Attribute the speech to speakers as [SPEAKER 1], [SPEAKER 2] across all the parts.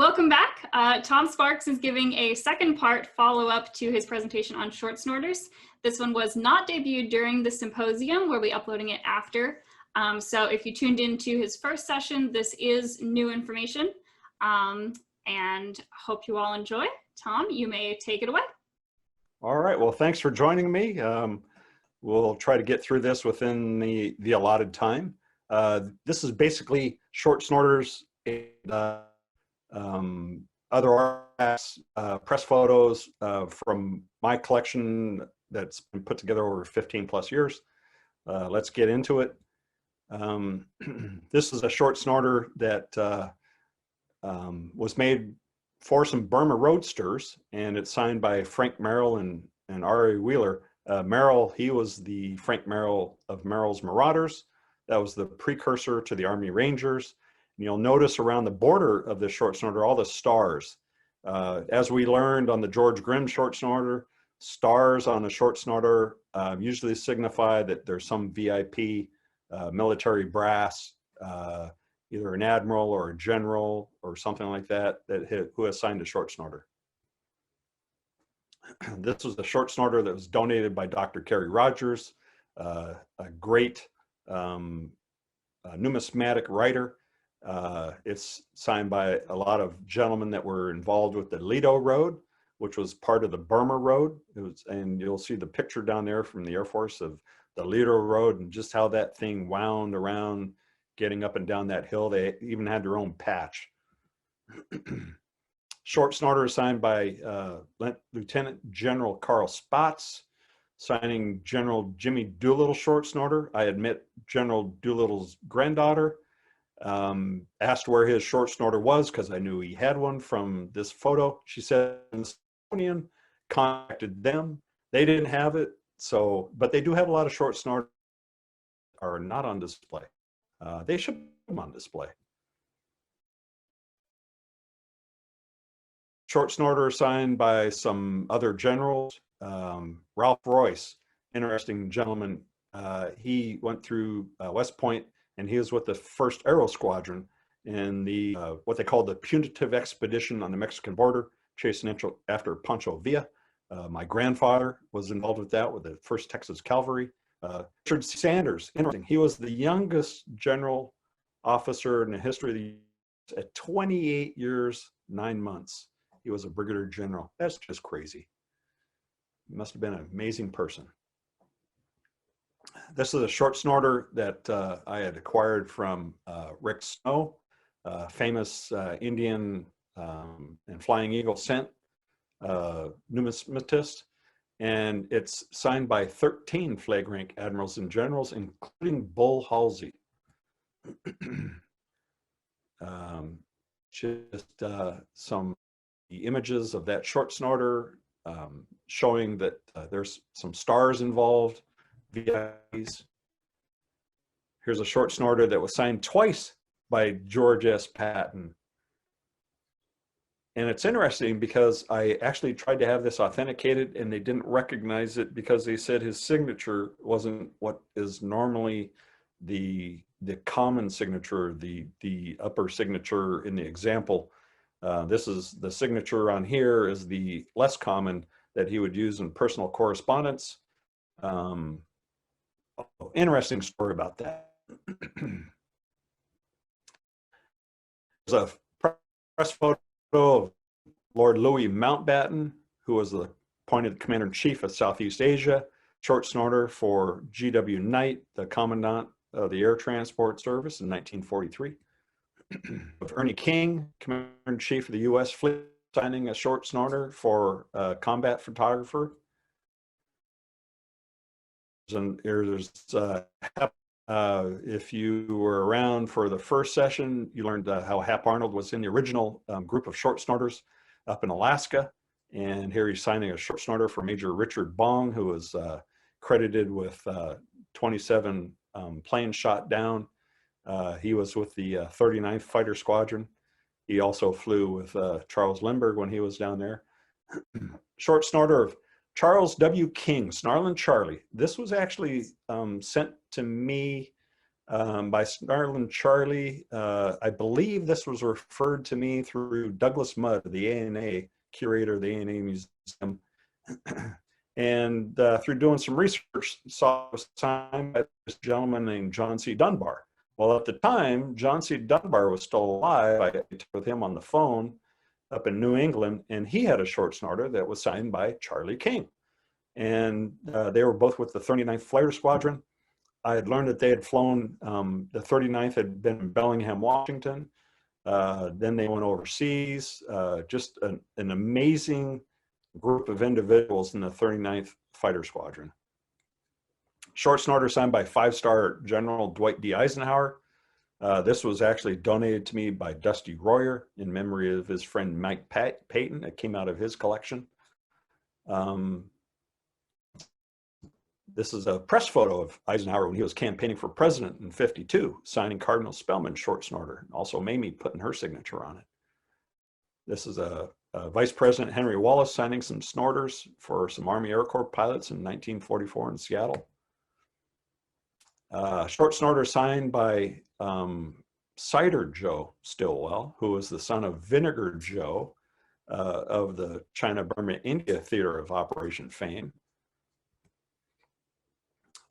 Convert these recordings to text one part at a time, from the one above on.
[SPEAKER 1] Welcome back. Tom Sparks is giving a second part follow-up to his presentation on short snorters. This one was not debuted during the symposium. We'll be uploading it after. So if you tuned into his first session, this is new information, and hope you all enjoy. Tom, you may take it away.
[SPEAKER 2] All right, well, thanks for joining me. We'll try to get through this within the allotted time. This is basically short snorters and other artifacts, press photos from my collection that's been put together over 15 plus years. Let's get into it. This is a short snorter that was made for some Burma roadsters, and it's signed by Frank Merrill and R.A. Wheeler. Merrill, he was the Frank Merrill of Merrill's Marauders. That was the precursor to the Army Rangers. And you'll notice around the border of this short snorter, all the stars. As we learned on the George Grimm short snorter, stars on a short snorter usually signify that there's some VIP military brass, either an admiral or a general or something like that, who has signed a short snorter. This was the short snorter that was donated by Dr. Kerry Rogers, a great numismatic writer. It's signed by a lot of gentlemen that were involved with the Lido Road, which was part of the Burma Road. And you'll see the picture down there from the Air Force of the Lido Road and just how that thing wound around, getting up and down that hill. They even had their own patch. Short snorter is signed by Lieutenant General Carl Spaatz, signing General Jimmy Doolittle short snorter. I admit General Doolittle's granddaughter asked where his short snorter was because I knew he had one from this photo. She said Smithsonian contacted them. They didn't have it, but they do have a lot of short snorters that are not on display. They should put them on display. Short snorter signed by some other generals. Ralph Royce, interesting gentleman. He went through West Point, and he was with the 1st Aero Squadron in the what they called the punitive expedition on the Mexican border, chasing after Pancho Villa. My grandfather was involved with that, with the 1st Texas Cavalry. Richard Sanders, interesting. He was the youngest general officer in the history of the U.S. at 28 years, 9 months. He was a brigadier general. That's just crazy. He must have been an amazing person. This is a short snorter that I had acquired from Rick Snow, famous Indian and Flying Eagle scent numismatist. And it's signed by 13 flag rank admirals and generals, including Bull Halsey. Just some images of that short snorter, showing that there's some stars involved, VIPs. Here's a short snorter that was signed twice by George S. Patton. And it's interesting because I actually tried to have this authenticated and they didn't recognize it because they said his signature wasn't what is normally the common signature, the upper signature in the example. This is the signature on here is the less common that he would use in personal correspondence. Interesting story about that. There's a press photo of Lord Louis Mountbatten, who was the appointed commander-in-chief of Southeast Asia, short snorter for G.W. Knight, the commandant of the Air Transport Service in 1943. Of Ernie King, commander-in-chief of the U.S. fleet, signing a short snorter for a combat photographer. And there's if you were around for the first session, you learned how Hap Arnold was in the original group of short snorters up in Alaska. And here he's signing a short snorter for Major Richard Bong, who was credited with 27 planes shot down. He was with the 39th Fighter Squadron. He also flew with Charles Lindbergh when he was down there. Short snorter of Charles W. King, Snarlin' Charlie. This was actually sent to me by Snarlin Charlie. I believe this was referred to me through Douglas Mudd, the ANA, curator of the ANA Museum. And through doing some research, saw it was signed by this gentleman named John C. Dunbar. Well, at the time, John C. Dunbar was still alive. I talked with him on the phone up in New England, and he had a short snorter that was signed by Charlie King. And they were both with the 39th Fighter Squadron. I had learned that they had flown, the 39th had been in Bellingham, Washington. Then they went overseas. Just an amazing group of individuals in the 39th Fighter Squadron. Short snorter signed by 5-star General Dwight D. Eisenhower. This was actually donated to me by Dusty Royer in memory of his friend Mike Payton. It came out of his collection. This is a press photo of Eisenhower when he was campaigning for president in '52, signing Cardinal Spellman's short snorter. Also Mamie putting her signature on it. This is a Vice President Henry Wallace signing some snorters for some Army Air Corps pilots in 1944 in Seattle. Short snorter signed by Cider Joe Stilwell, who was the son of Vinegar Joe of the China-Burma-India Theater of Operation fame.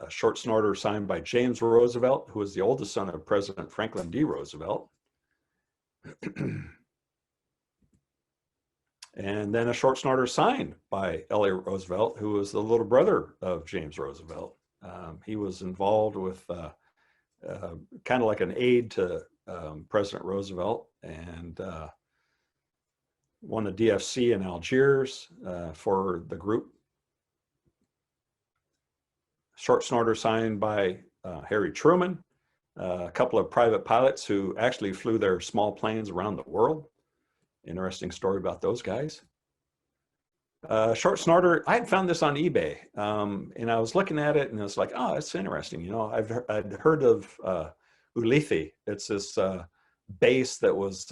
[SPEAKER 2] A short snorter signed by James Roosevelt, who was the oldest son of President Franklin D. Roosevelt. And then a short snorter signed by Elliott Roosevelt, who was the little brother of James Roosevelt. He was involved with kind of like an aide to President Roosevelt, and won the DFC in Algiers for the group. Short snorter signed by Harry Truman, a couple of private pilots who actually flew their small planes around the world. Interesting story about those guys. Short snorter, I had found this on eBay, and I was looking at it and it's like, oh, it's interesting. You know, I'd heard of Ulithi. It's this base that was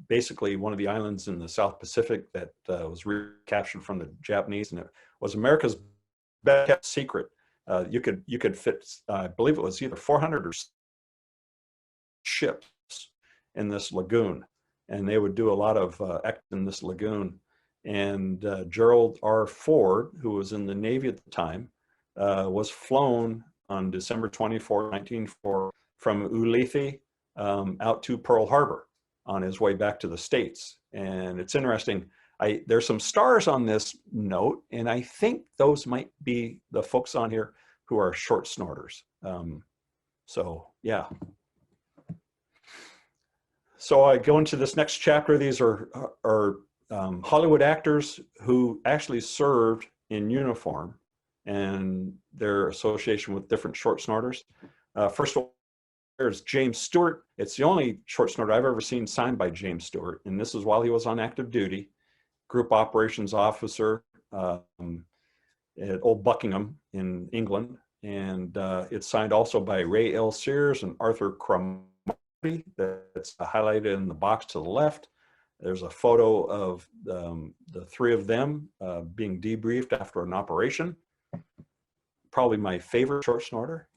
[SPEAKER 2] basically one of the islands in the South Pacific that was recaptured from the Japanese, and it was America's best kept secret. You could fit, I believe it was either 400 or ships in this lagoon, and they would do a lot of acting in this lagoon. And Gerald R. Ford, who was in the Navy at the time, was flown on December 24, 1904, from Ulithi out to Pearl Harbor on his way back to the States. And it's interesting. There's some stars on this note, and I think those might be the folks on here who are short snorters. So yeah. So I go into this next chapter. These are Hollywood actors who actually served in uniform and their association with different short snorters. First of all, there's James Stewart. It's the only short snorter I've ever seen signed by James Stewart, and this is while he was on active duty, group operations officer at Old Buckingham in England. And it's signed also by Ray L. Sears and Arthur Cromartie. That's highlighted in the box to the left. There's a photo of the three of them being debriefed after an operation. Probably my favorite short snorter.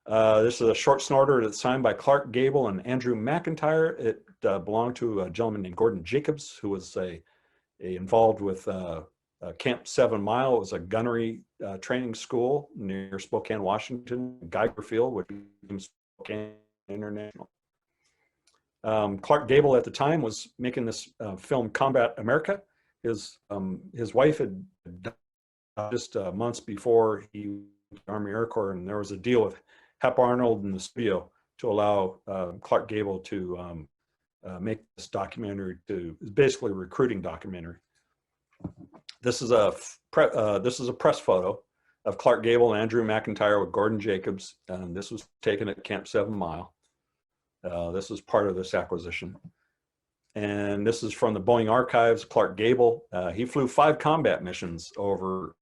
[SPEAKER 2] This is a short snorter that's signed by Clark Gable and Andrew McIntyre. It belonged to a gentleman named Gordon Jacobs, who was involved with Camp 7 Mile. It was a gunnery training school near Spokane, Washington, Geiger Field, which became Spokane International. Clark Gable at the time was making this film Combat America. His wife had died just months before he went to the Army Air Corps, and there was a deal with Hap Arnold in the studio to allow Clark Gable to make this documentary. It's basically a recruiting documentary. This is a press photo of Clark Gable and Andrew McIntyre with Gordon Jacobs, and this was taken at Camp 7 Mile. This is part of this acquisition. And this is from the Boeing archives. Clark Gable, he flew 5 combat missions over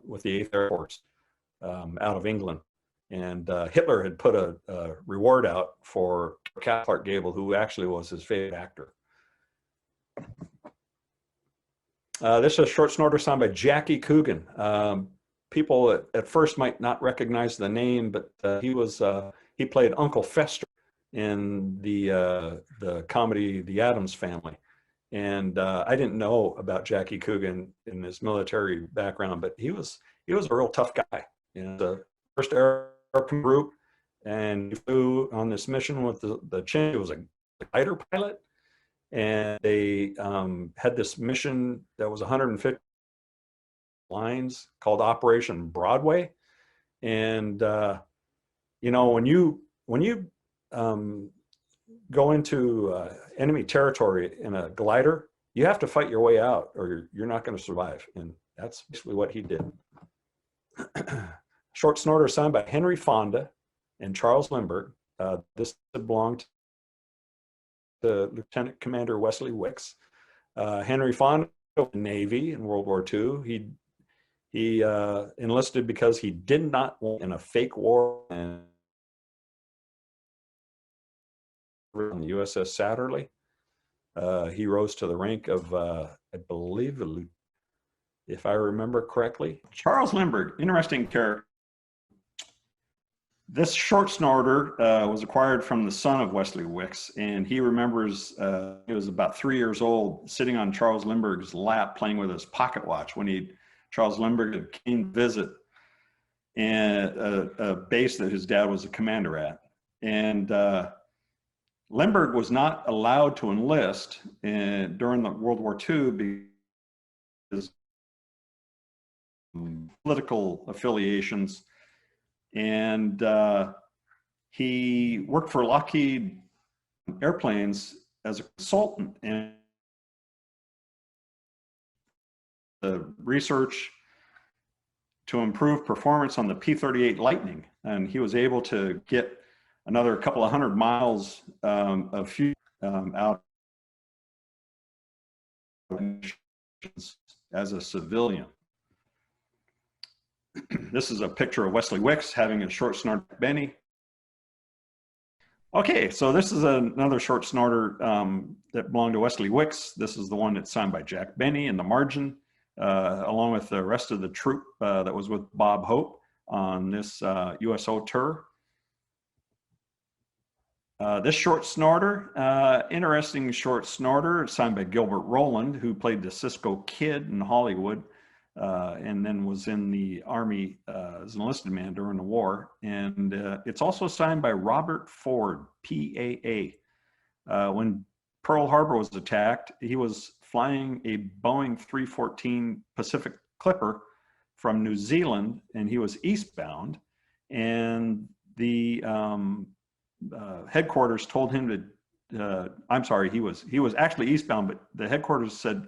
[SPEAKER 2] with the 8th Air Force out of England. And Hitler had put a reward out for Clark Gable, who actually was his favorite actor. This is a short snorter signed by Jackie Coogan. people at first might not recognize the name, but he played Uncle Fester in the comedy The Addams Family. And I didn't know about Jackie Coogan in his military background, but he was a real tough guy. You know, the first aircraft group, and he flew on this mission with the Chin. He was a glider pilot, and they had this mission that was 150 lines called Operation Broadway. And you know, when you go into enemy territory in a glider, you have to fight your way out, or you're not going to survive. And that's basically what he did. Short Snorter signed by Henry Fonda and Charles Lindbergh. This belonged to Lieutenant Commander Wesley Wicks. Henry Fonda was in the Navy in World War II. He enlisted because he did not want in a fake war, and on the USS Satterley. He rose to the rank of, I believe, if I remember correctly. Charles Lindbergh, interesting character. This short snorter was acquired from the son of Wesley Wicks, and he remembers he was about 3 years old, sitting on Charles Lindbergh's lap playing with his pocket watch when Charles Lindbergh came to visit a base that his dad was a commander at. And Lindbergh was not allowed to enlist during the World War II because political affiliations, and he worked for Lockheed Airplanes as a consultant, and the research to improve performance on the P-38 Lightning, and he was able to get another couple of 100 miles of fuel out as a civilian. This is a picture of Wesley Wicks having a short snorter Benny. Okay, so this is another short snorter that belonged to Wesley Wicks. This is the one that's signed by Jack Benny in the margin, along with the rest of the troop that was with Bob Hope on this USO tour. This short snorter, interesting short snorter, signed by Gilbert Rowland, who played the Cisco Kid in Hollywood, and then was in the Army as an enlisted man during the war. And it's also signed by Robert Ford, PAA. When Pearl Harbor was attacked, he was flying a Boeing 314 Pacific Clipper from New Zealand, and he was eastbound. And the headquarters told him to, I'm sorry, he was actually eastbound, but the headquarters said,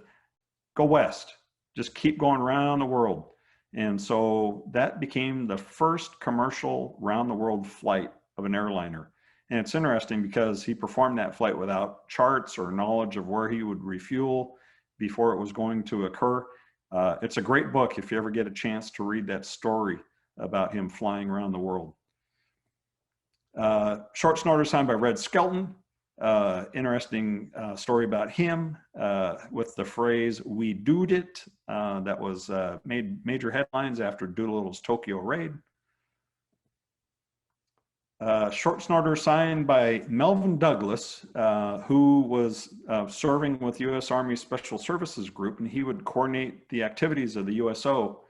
[SPEAKER 2] go west, just keep going around the world. And so that became the first commercial round the world flight of an airliner. And it's interesting because he performed that flight without charts or knowledge of where he would refuel before it was going to occur. It's a great book if you ever get a chance to read that story about him flying around the world. Short snorter signed by Red Skelton. Interesting story about him with the phrase, "we doed it," that was made major headlines after Doolittle's Tokyo raid. Short snorter signed by Melvin Douglas, who was serving with U.S. Army Special Services Group, and he would coordinate the activities of the USO.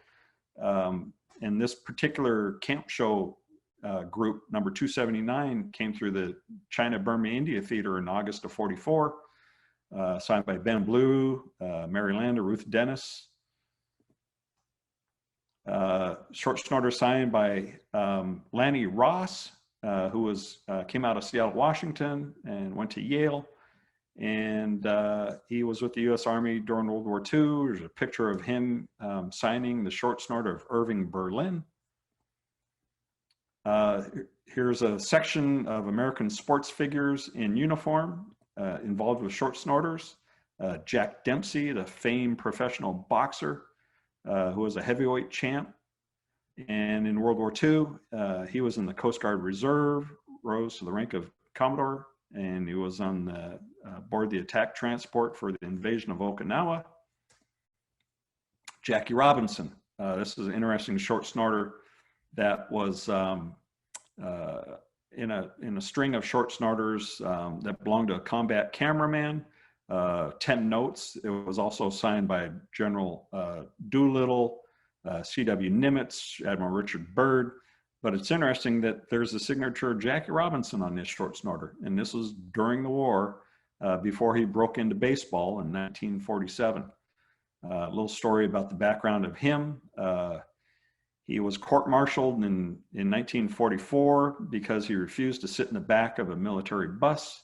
[SPEAKER 2] And this particular camp show group, number 279, came through the China-Burma-India Theater in August of '44, signed by Ben Blue, Mary Lander, Ruth Dennis. Short snorter signed by Lanny Ross, who came out of Seattle, Washington, and went to Yale. And he was with the U.S. Army during World War II. There's a picture of him signing the short snorter of Irving Berlin. Here's a section of American sports figures in uniform involved with short snorters. Jack Dempsey, the famed professional boxer, who was a heavyweight champ. And in World War II, he was in the Coast Guard Reserve, rose to the rank of Commodore, and he was on board the attack transport for the invasion of Okinawa. Jackie Robinson, This is an interesting short snorter that was in a string of short snorters that belonged to a combat cameraman. 10 notes. It was also signed by General Doolittle, C.W. Nimitz, Admiral Richard Byrd. But it's interesting that there's a signature of Jackie Robinson on this short snorter. And this was during the war, before he broke into baseball in 1947. A little story about the background of him. He was court-martialed in 1944 because he refused to sit in the back of a military bus.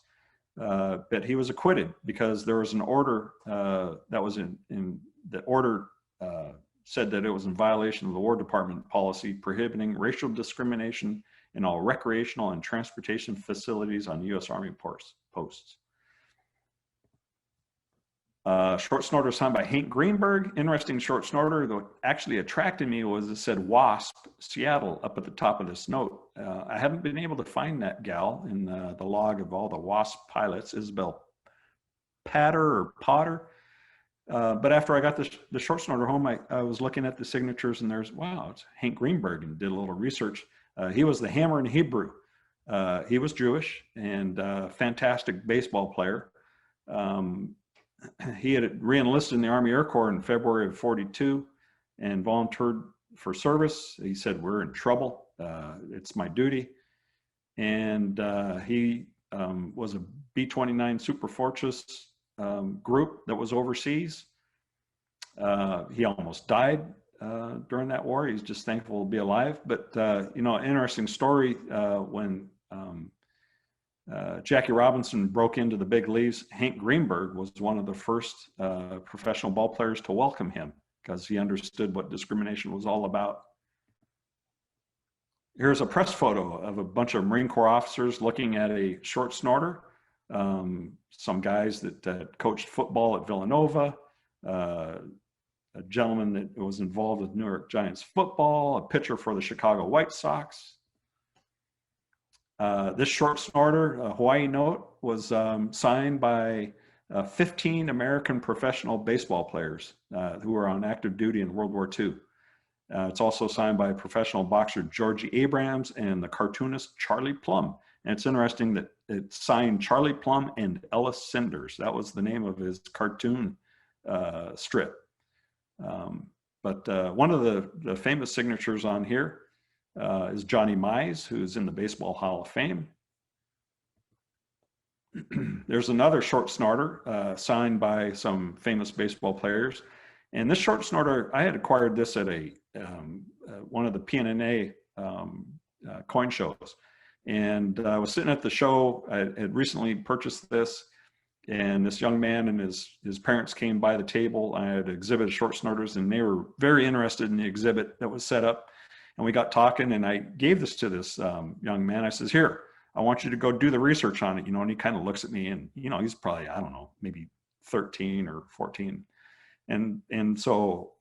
[SPEAKER 2] But he was acquitted because there was an order that was the order said that it was in violation of the War Department policy prohibiting racial discrimination in all recreational and transportation facilities on U.S. Army posts. Short snorter signed by Hank Greenberg. Interesting short snorter. What actually attracted me was it said WASP Seattle up at the top of this note. I haven't been able to find that gal in the log of all the WASP pilots, Isabel Potter. But after I got the short snorter home, I was looking at the signatures, and there's, wow, it's Hank Greenberg, and did a little research. He was the hammer in Hebrew. He was Jewish and fantastic baseball player. He had re-enlisted in the Army Air Corps in February of '42 and volunteered for service. He said, "We're in trouble. It's my duty." And he was a B-29 Super Fortress group that was overseas. He almost died during that war. He's just thankful to be alive. But, you know, interesting story when Jackie Robinson broke into the big leagues, Hank Greenberg was one of the first professional ball players to welcome him because he understood what discrimination was all about. Here's a press photo of a bunch of Marine Corps officers looking at a short snorter. Some guys that coached football at Villanova, a gentleman that was involved with New York Giants football, a pitcher for the Chicago White Sox. This short snorter, Hawaii note, was signed by 15 American professional baseball players who were on active duty in World War II. It's also signed by professional boxer Georgie Abrams and the cartoonist Charlie Plum. And it's interesting that it signed Charlie Plum and Ellis Cinders. That was the name of his cartoon strip. But one of the famous signatures on here is Johnny Mize, who's in the Baseball Hall of Fame. There's another short snorter signed by some famous baseball players. And this short snorter, I had acquired this at one of the PNNA coin shows. And I was sitting at the show. I had recently purchased this, and this young man and his parents came by the table. I had exhibited short snorters, and they were very interested in the exhibit that was set up. And we got talking, and I gave this to this young man. I says, "Here, I want you to go do the research on it." You know, and he kind of looks at me, and you know, he's probably, I don't know, maybe 13 or 14. And so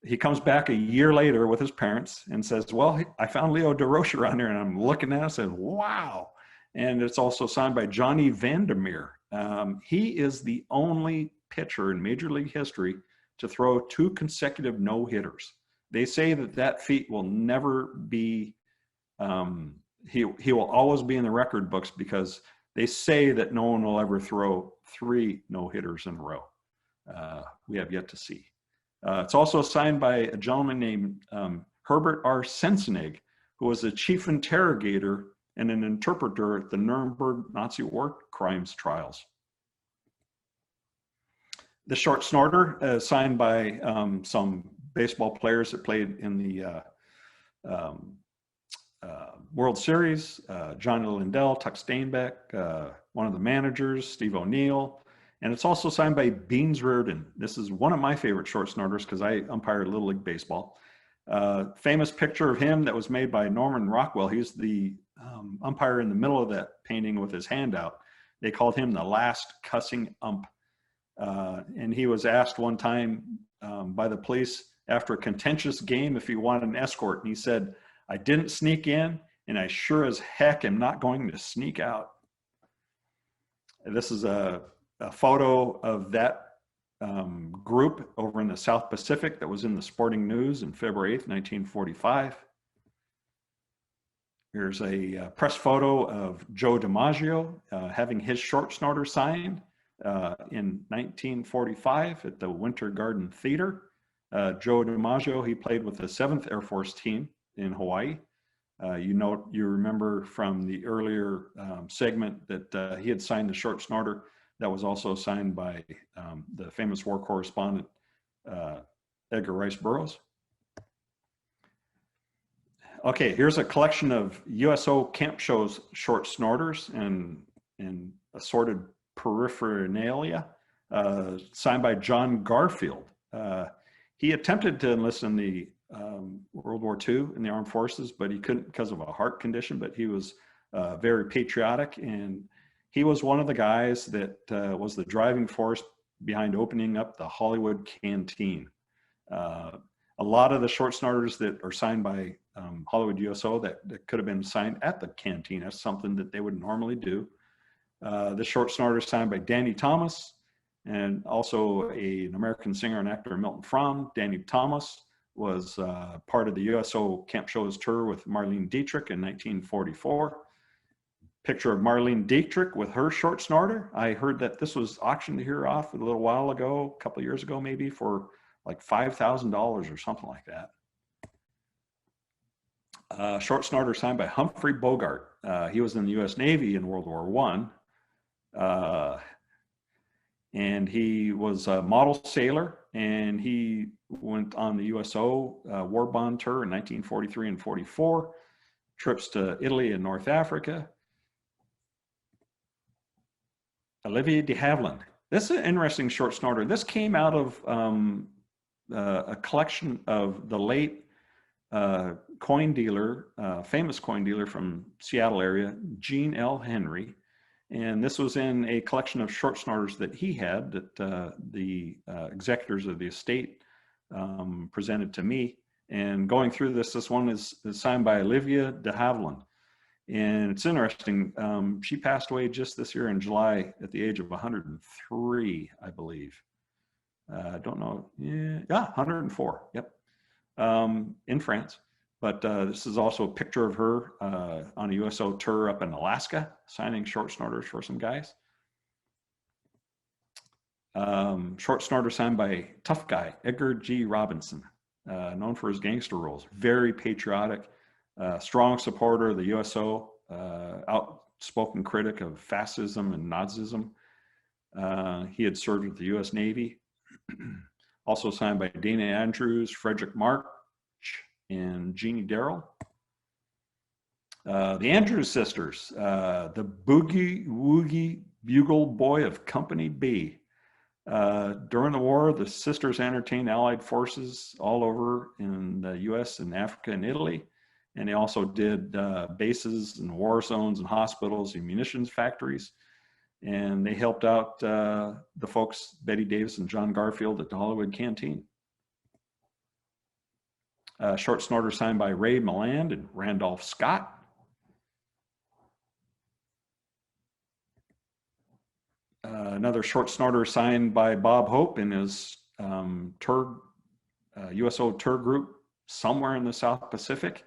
[SPEAKER 2] he comes back a year later with his parents and says, "Well, I found Leo DeRoche around there." And I'm looking at it and said, "Wow." And it's also signed by Johnny Vandermeer. He is the only pitcher in Major League history to throw 2 consecutive no-hitters. They say that feat will never be, he will always be in the record books because they say that no one will ever throw 3 no-hitters in a row. We have yet to see. It's also signed by a gentleman named Herbert R. Sensenig, who was a chief interrogator and an interpreter at the Nuremberg Nazi war crimes trials. The short snorter signed by some baseball players that played in the World Series, Johnny Lindell, Tuck Steinbeck, one of the managers, Steve O'Neill. And it's also signed by Beans Reardon. This is one of my favorite short snorters because I umpired Little League Baseball. Famous picture of him that was made by Norman Rockwell. He's the umpire in the middle of that painting with his hand out. They called him the last cussing ump. And he was asked one time by the police after a contentious game if he wanted an escort. And he said, "I didn't sneak in, and I sure as heck am not going to sneak out." And this is a photo of that group over in the South Pacific that was in the Sporting News in February 8th, 1945. Here's a press photo of Joe DiMaggio having his short snorter signed in 1945 at the Winter Garden Theater. Joe DiMaggio, he played with the 7th Air Force team in Hawaii. You remember from the earlier segment that he had signed the short snorter that was also signed by the famous war correspondent Edgar Rice Burroughs. Okay, here's a collection of USO Camp Show's short snorters and assorted paraphernalia, signed by John Garfield. He attempted to enlist in the World War II in the armed forces, but he couldn't because of a heart condition, but he was very patriotic, and he was one of the guys that was the driving force behind opening up the Hollywood Canteen. A lot of the short snorters that are signed by Hollywood USO that could have been signed at the canteen. That's something that they would normally do. The short snorter signed by Danny Thomas, and also an American singer and actor, Milton Fromm. Danny Thomas was part of the USO Camp Shows tour with Marlene Dietrich in 1944. Picture of Marlene Dietrich with her short snorter. I heard that this was auctioned here off a little while ago, a couple of years ago maybe, for like $5,000 or something like that. Short snorter signed by Humphrey Bogart. He was in the U.S. Navy in World War I. And he was a model sailor, and he went on the USO war bond tour in 1943 and 44, trips to Italy and North Africa. Olivier de Havilland. This is an interesting short snorter. This came out of a collection of the late coin dealer, famous coin dealer from Seattle area, Gene L. Henry. And this was in a collection of short snorters that he had that the executors of the estate presented to me. And going through this one is signed by Olivia de Havilland. And it's interesting, she passed away just this year in July at the age of 103, I believe. I don't know, yeah, 104, yep, in France. But this is also a picture of her on a USO tour up in Alaska, signing short snorters for some guys. Short snorter signed by tough guy, Edgar G. Robinson, known for his gangster roles. Very patriotic, strong supporter of the USO, outspoken critic of fascism and Nazism. He had served with the US Navy. Also signed by Dana Andrews, Frederick March, and Jeannie Darrell. The Andrews sisters, the Boogie Woogie Bugle Boy of Company B. During the war, the sisters entertained Allied forces all over in the US and Africa and Italy. And they also did bases and war zones and hospitals and munitions factories. And they helped out the folks, Betty Davis and John Garfield at the Hollywood Canteen. Short snorter signed by Ray Milland and Randolph Scott. Another short snorter signed by Bob Hope in his USO tour group somewhere in the South Pacific.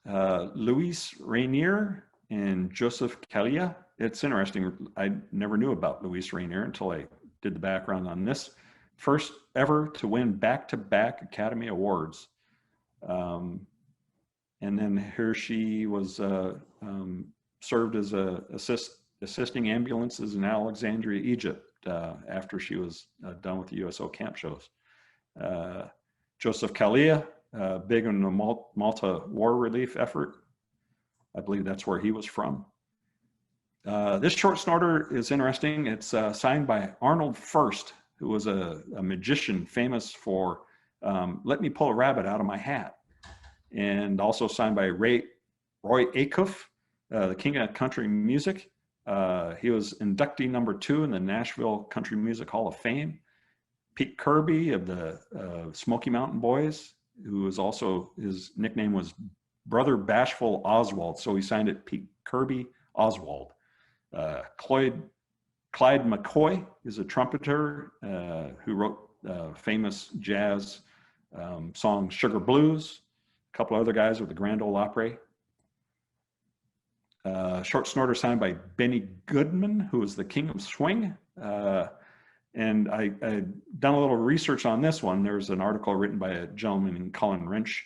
[SPEAKER 2] Luis Rainier and Joseph Kalia. It's interesting. I never knew about Luis Rainier until I did the background on this. First ever to win back-to-back Academy Awards. And then here she was served as assisting ambulances in Alexandria, Egypt, after she was done with the USO camp shows. Joseph Kalia, big in the Malta war relief effort. I believe that's where he was from. This short snorter is interesting. It's signed by Arnold First, who was a magician famous for let me pull a rabbit out of my hat. And also signed by Roy Acuff, the king of country music. He was inductee number 2 in the Nashville Country Music Hall of Fame. Pete Kirby of the Smoky Mountain Boys, who was also, his nickname was Brother Bashful Oswald, so he signed it Pete Kirby Oswald. Cloyd Clyde McCoy is a trumpeter who wrote famous jazz song Sugar Blues. A couple other guys with the Grand Ole Opry. Short snorter signed by Benny Goodman, who was the king of swing. And I've done a little research on this one. There's an article written by a gentleman named Colin Wrench.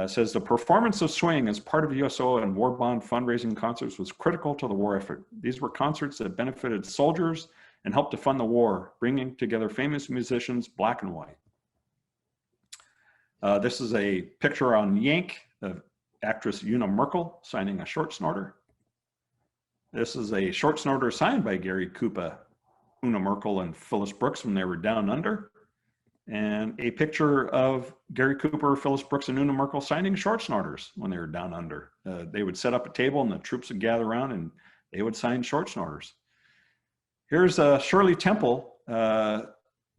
[SPEAKER 2] Says the performance of swing as part of USO and war bond fundraising concerts was critical to the war effort. These were concerts that benefited soldiers and helped to fund the war, bringing together famous musicians, black and white. This is a picture on Yank of actress Una Merkel signing a short snorter. This is a short snorter signed by Gary Koopa, Una Merkel, and Phyllis Brooks when they were down under. And a picture of Gary Cooper, Phyllis Brooks, and Newman Numismatic signing short snorters when they were down under. They would set up a table and the troops would gather around and they would sign short snorters. Here's Shirley Temple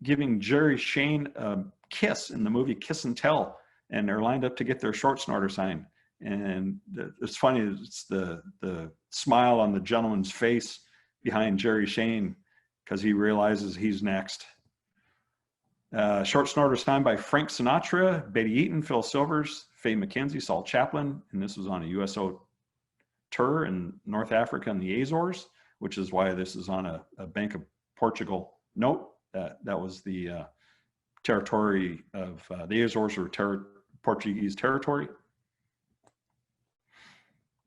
[SPEAKER 2] giving Jerry Shane a kiss in the movie Kiss and Tell, and they're lined up to get their short snorter signed. And it's funny, it's the smile on the gentleman's face behind Jerry Shane because he realizes he's next. Short snorter signed by Frank Sinatra, Betty Eaton, Phil Silvers, Faye McKenzie, Saul Chaplin, and this was on a USO tour in North Africa and the Azores, which is why this is on a Bank of Portugal note. That was the territory of the Azores were Portuguese territory.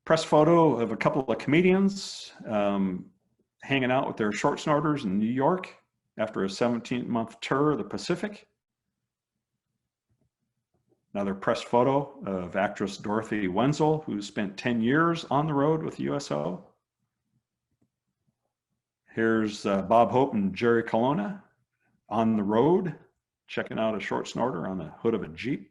[SPEAKER 2] Press photo of a couple of comedians hanging out with their short snorters in New York after a 17-month tour of the Pacific. Another press photo of actress Dorothy Wenzel, who spent 10 years on the road with USO. Here's Bob Hope and Jerry Colonna on the road, checking out a short snorter on the hood of a Jeep.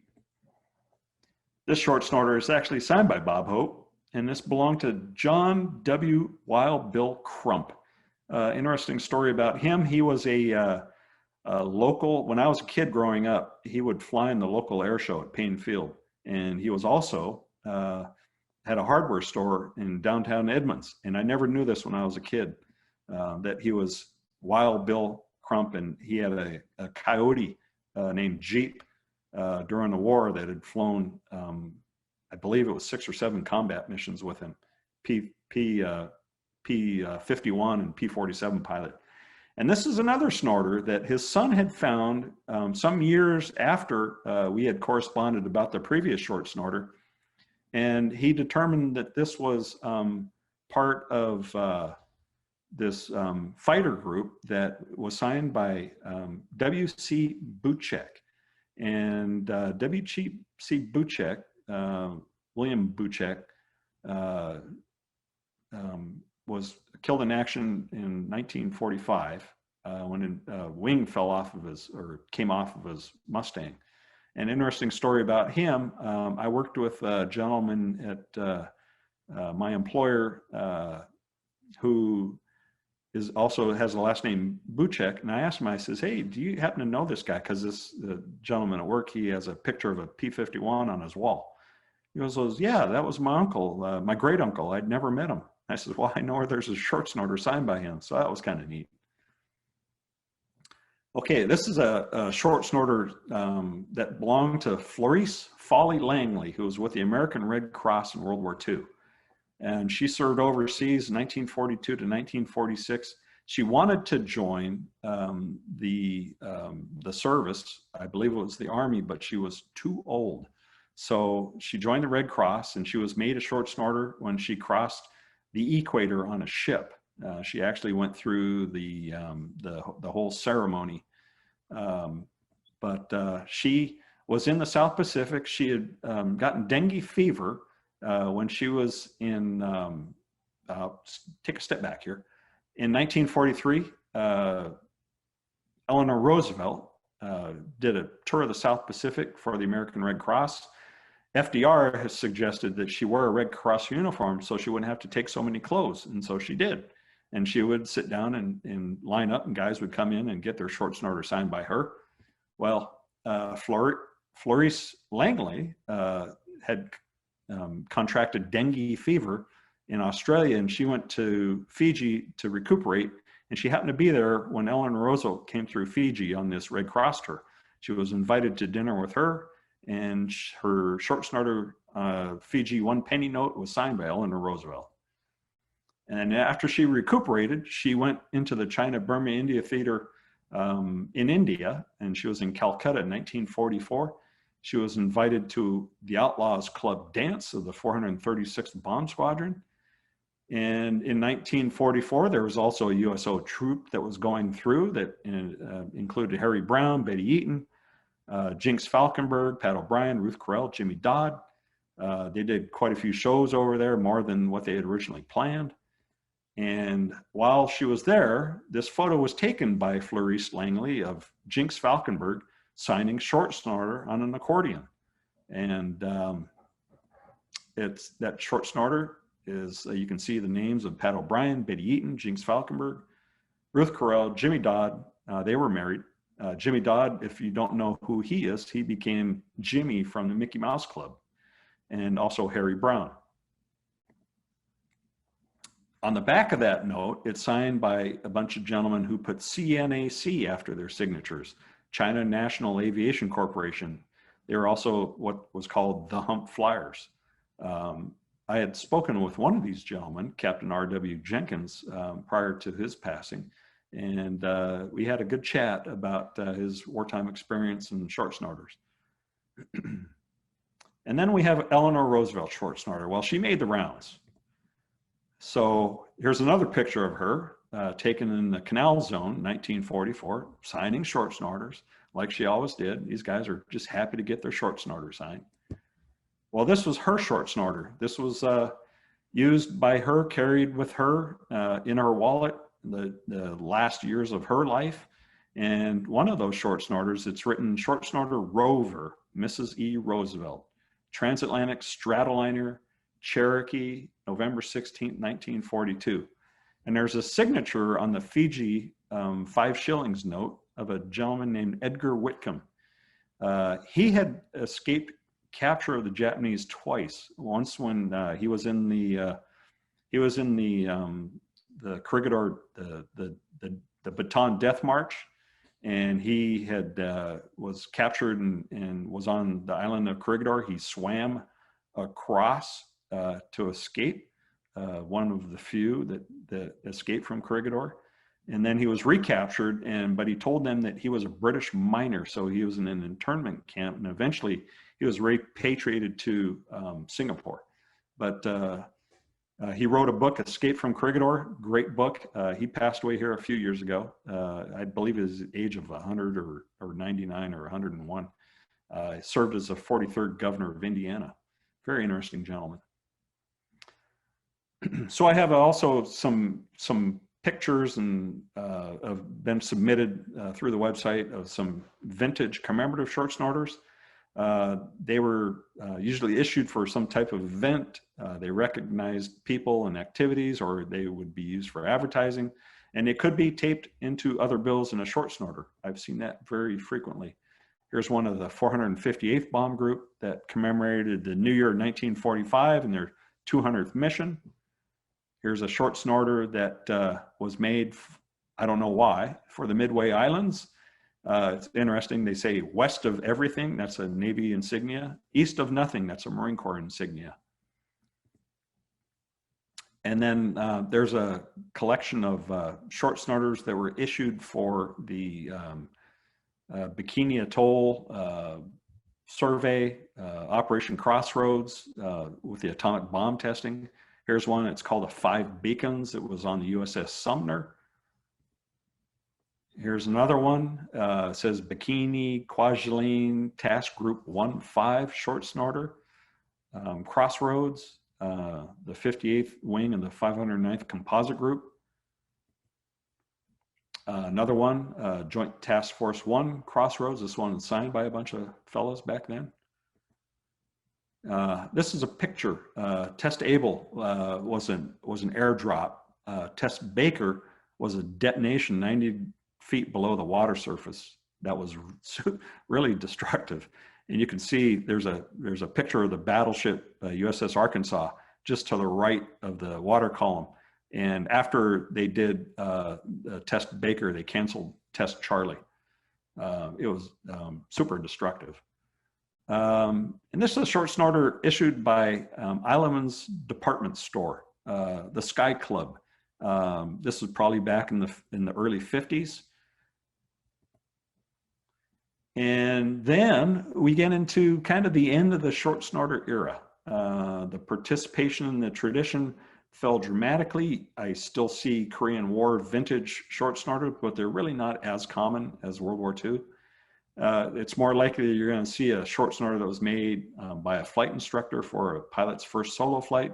[SPEAKER 2] This short snorter is actually signed by Bob Hope, and this belonged to John W. Wild Bill Crump. Interesting story about him. He was a local, when I was a kid growing up, he would fly in the local air show at Payne Field. And he was also, had a hardware store in downtown Edmonds. And I never knew this when I was a kid, that he was Wild Bill Crump, and he had a coyote named Jeep during the war that had flown, I believe it was 6 or 7 combat missions with him, P-51 and P-47 pilot. And this is another snorter that his son had found some years after we had corresponded about the previous short snorter. And he determined that this was part of this fighter group that was signed by W.C. Buchek. And W.C. Buchek, William Buchek, was killed in action in 1945 when a wing fell off of his, or came off of his Mustang. An interesting story about him, I worked with a gentleman at my employer who also has the last name Buchek, and I asked him, I says, hey, do you happen to know this guy? Because this gentleman at work, he has a picture of a P-51 on his wall. He goes, yeah, that was my uncle, my great uncle. I'd never met him. I said, well, I know where there's a short snorter signed by him. So that was kind of neat. Okay, this is a short snorter that belonged to Florice Folly Langley, who was with the American Red Cross in World War II. And she served overseas 1942 to 1946. She wanted to join the service. I believe it was the Army, but she was too old. So she joined the Red Cross, and she was made a short snorter when she crossed the equator on a ship. She actually went through the whole ceremony. But she was in the South Pacific. She had gotten dengue fever when she was in, take a step back here. In 1943, Eleanor Roosevelt did a tour of the South Pacific for the American Red Cross. FDR has suggested that she wear a Red Cross uniform so she wouldn't have to take so many clothes, and so she did. And she would sit down and line up, and guys would come in and get their short snorter signed by her. Well, Florice Langley had contracted dengue fever in Australia, and she went to Fiji to recuperate, And she happened to be there when Eleanor Roosevelt came through Fiji on this Red Cross tour. She was invited to dinner with her, and her short snorter Fiji 1 penny note was signed by Eleanor Roosevelt. And after she recuperated, she went into the China-Burma India Theater in India, and she was in Calcutta in 1944. She was invited to the Outlaws Club dance of the 436th Bomb Squadron. And in 1944, there was also a USO troop that was going through that included Harry Brown, Betty Eaton, Jinx Falkenberg, Pat O'Brien, Ruth Carell, Jimmy Dodd. They did quite a few shows over there, more than what they had originally planned. And while she was there, this photo was taken by Florice Langley of Jinx Falkenberg signing Short Snorter on an accordion. And it's that Short Snorter is, you can see the names of Pat O'Brien, Betty Eaton, Jinx Falkenberg, Ruth Carell, Jimmy Dodd. They were married. Jimmy Dodd, if you don't know who he is, he became Jimmy from the Mickey Mouse Club, and also Harry Brown. On the back of that note, it's signed by a bunch of gentlemen who put CNAC after their signatures, China National Aviation Corporation. They were also what was called the Hump Flyers. I had spoken with one of these gentlemen, Captain R.W. Jenkins, prior to his passing, and we had a good chat about his wartime experience in short snorters. And then we have Eleanor Roosevelt short snorter. Well, she made the rounds. So here's another picture of her taken in the Canal Zone, 1944, signing short snorters like she always did. These guys are just happy to get their short snorter signed. Well, this was her short snorter. This was used by her, carried with her in her wallet the last years of her life. And one of those short snorters, it's written Short Snorter Rover, Mrs. E. Roosevelt, Transatlantic Stratoliner, Cherokee, November 16th, 1942. And there's a signature on the Fiji 5 shillings note of a gentleman named Edgar Whitcomb. He had escaped capture of the Japanese twice. Once when he was in the Corregidor, the Bataan Death March, and he had was captured and was on the island of Corregidor. He swam across to escape, one of the few that escaped from Corregidor. And then he was recaptured, but he told them that he was a British miner, so he was in an internment camp, and eventually he was repatriated to Singapore. But he wrote a book, Escape from Corregidor, great book. He passed away here a few years ago. I believe at the age of 100 or 99 or 101. Served as the 43rd governor of Indiana. Very interesting gentleman. So I have also some pictures and have been submitted through the website of some vintage commemorative short snorters. They were usually issued for some type of event. They recognized people and activities, or they would be used for advertising, and they could be taped into other bills in a short snorter. I've seen that very frequently. Here's one of the 458th Bomb Group that commemorated the New Year 1945 and their 200th mission. Here's a short snorter that was made, I don't know why, for the Midway Islands. It's interesting, they say west of everything, that's a Navy insignia. East of nothing, that's a Marine Corps insignia. And then there's a collection of short snorters that were issued for the Bikini Atoll survey, Operation Crossroads with the atomic bomb testing. Here's one, it's called the 5 Beacons. It was on the USS Sumner. Here's another one, it says Bikini Kwajalein Task Group 1-5 short snorter. Crossroads, the 58th Wing of the 509th Composite Group. Another one, Joint Task Force 1 Crossroads. This one was signed by a bunch of fellows back then. This is a picture. Test Able was an airdrop. Test Baker was a detonation 90 feet below the water surface. That was really destructive. And you can see there's a picture of the battleship USS Arkansas just to the right of the water column. And after they did Test Baker, they canceled Test Charlie. It was super destructive. And this is a short snorter issued by Eileman's department store, the Sky Club. This was probably back in the early 50s. And then we get into kind of the end of the short snorter era. The participation in the tradition fell dramatically. I still see Korean War vintage short snorters, but they're really not as common as World War II. It's more likely you're going to see a short snorter that was made by a flight instructor for a pilot's first solo flight.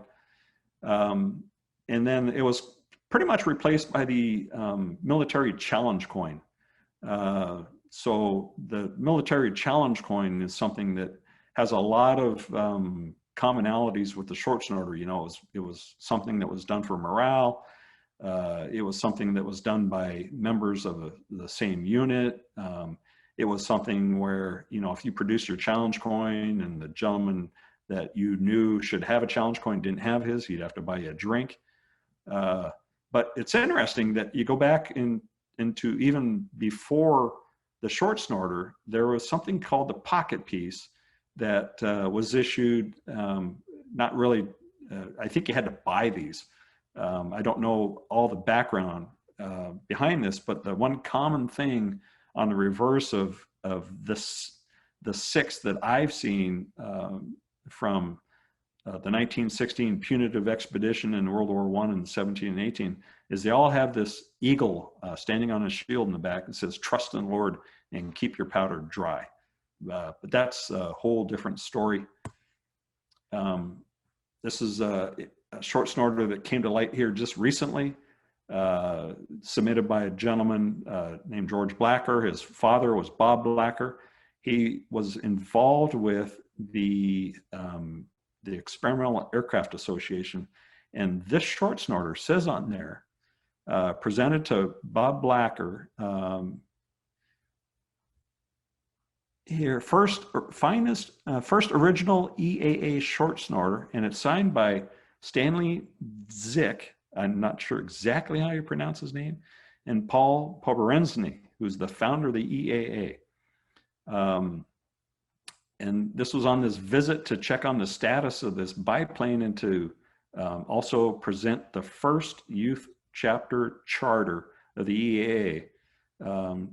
[SPEAKER 2] And then it was pretty much replaced by the military challenge coin. So the military challenge coin is something that has a lot of commonalities with the short snorter. You know, it was something that was done for morale. It was something that was done by members of the same unit. It was something where, you know, if you produce your challenge coin and the gentleman that you knew should have a challenge coin didn't have his, he'd have to buy you a drink. But it's interesting that you go back into even before the short snorter, there was something called the pocket piece that was issued, not really, I think you had to buy these. I don't know all the background behind this, but the one common thing on the reverse of this, the six that I've seen from the 1916 punitive expedition in World War I and 17 and 18, is they all have this eagle standing on a shield in the back that says, "Trust in the Lord and keep your powder dry." But that's a whole different story. This is a short snorter that came to light here just recently, submitted by a gentleman named George Blacker. His father was Bob Blacker. He was involved with the Experimental Aircraft Association. And this short snorter says on there, presented to Bob Blacker, here, first original EAA short snorter, and it's signed by Stanley Zick. I'm not sure exactly how you pronounce his name, and Paul Poberenzny, who's the founder of the EAA. And this was on this visit to check on the status of this biplane and to also present the first youth chapter charter of the EAA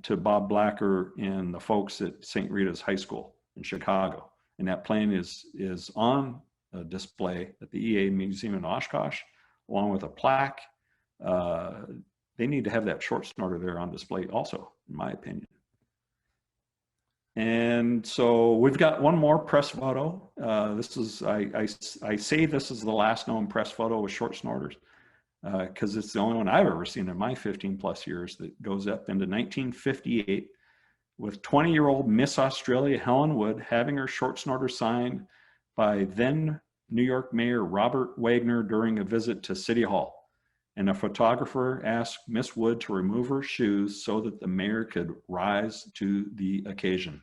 [SPEAKER 2] to Bob Blacker and the folks at St. Rita's High School in Chicago. And that plane is on a display at the EAA Museum in Oshkosh, along with a plaque. They need to have that short snorter there on display also, in my opinion. And so we've got one more press photo. This is, I say this is the last known press photo with short snorters because it's the only one I've ever seen in my 15 plus years that goes up into 1958 with 20-year-old Miss Australia Helen Wood having her short snorter signed by then New York Mayor Robert Wagner during a visit to City Hall. And a photographer asked Miss Wood to remove her shoes so that the mayor could rise to the occasion.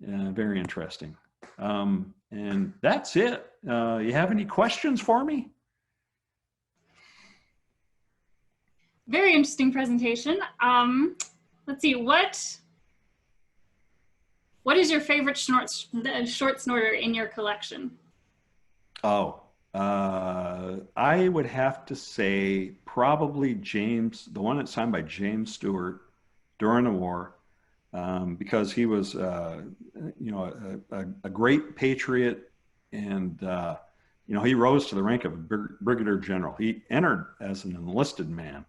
[SPEAKER 2] Very interesting. And that's it. You have any questions for me?
[SPEAKER 1] Very interesting presentation. Let's see, what is your favorite short snorter in your collection?
[SPEAKER 2] Oh, I would have to say probably James, the one that's signed by James Stewart during the war, because he was, you know, a great patriot, and you know, he rose to the rank of brigadier general. He entered as an enlisted man.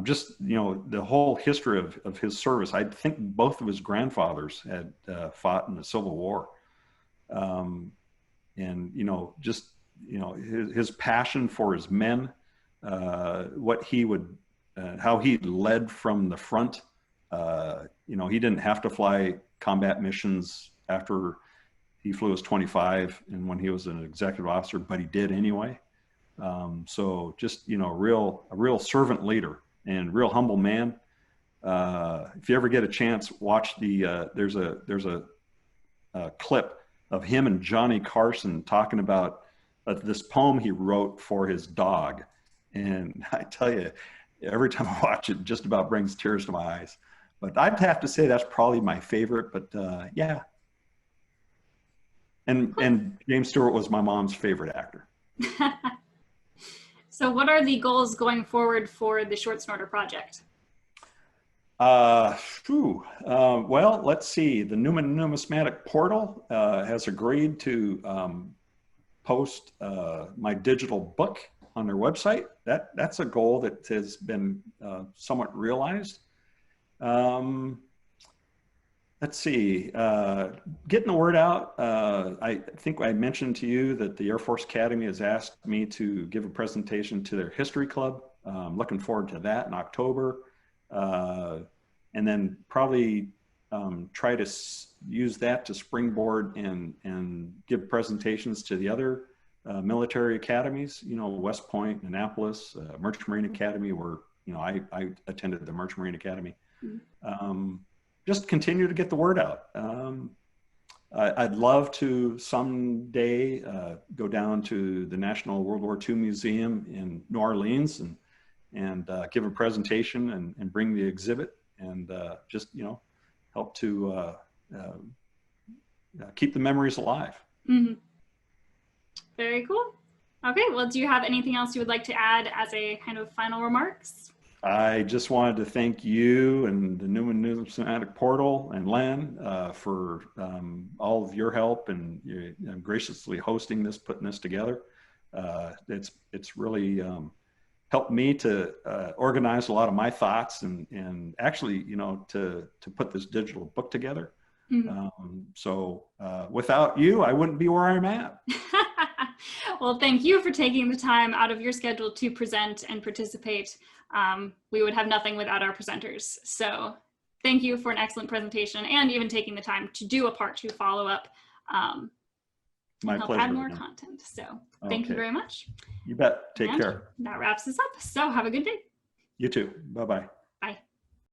[SPEAKER 2] Just, you know, the whole history of his service. I think both of his grandfathers had fought in the Civil War, and you know, just, you know, his passion for his men, what he would, how he led from the front. You know, he didn't have to fly combat missions after he flew his 25 and when he was an executive officer, but he did anyway. So just, you know, a real servant leader and real humble man. If you ever get a chance, watch the, there's a clip of him and Johnny Carson talking about this poem he wrote for his dog. And I tell you, every time I watch it, just about brings tears to my eyes. But I'd have to say that's probably my favorite, but yeah. And James Stewart was my mom's favorite actor.
[SPEAKER 1] So what are the goals going forward for the Short Snorter project?
[SPEAKER 2] Well, let's see. The Newman Numismatic Portal has agreed to post my digital book on their website. That's a goal that has been somewhat realized. Let's see, getting the word out. I think I mentioned to you that the Air Force Academy has asked me to give a presentation to their history club. I'm looking forward to that in October. And then probably try to use that to springboard and give presentations to the other military academies, you know, West Point, Annapolis, Merchant Marine Academy, where, you know, I attended the Merchant Marine Academy. Just continue to get the word out. I'd love to someday go down to the National World War II Museum in New Orleans and give a presentation and bring the exhibit and just, you know, help to keep the memories alive.
[SPEAKER 1] Mm-hmm. Very cool. Okay, well, do you have anything else you would like to add as a kind of final remarks?
[SPEAKER 2] I just wanted to thank you and the Newman Numismatic Portal and Len for all of your help and graciously hosting this, putting this together. It's really helped me to organize a lot of my thoughts and actually, you know, to put this digital book together. Mm-hmm. So without you, I wouldn't be where I'm at.
[SPEAKER 1] Well, thank you for taking the time out of your schedule to present and participate. We would have nothing without our presenters. So thank you for an excellent presentation and even taking the time to do a part 2 follow-up and help add more content. So thank you very much.
[SPEAKER 2] You bet. Take care.
[SPEAKER 1] That wraps us up. So have a good day.
[SPEAKER 2] You too. Bye-bye.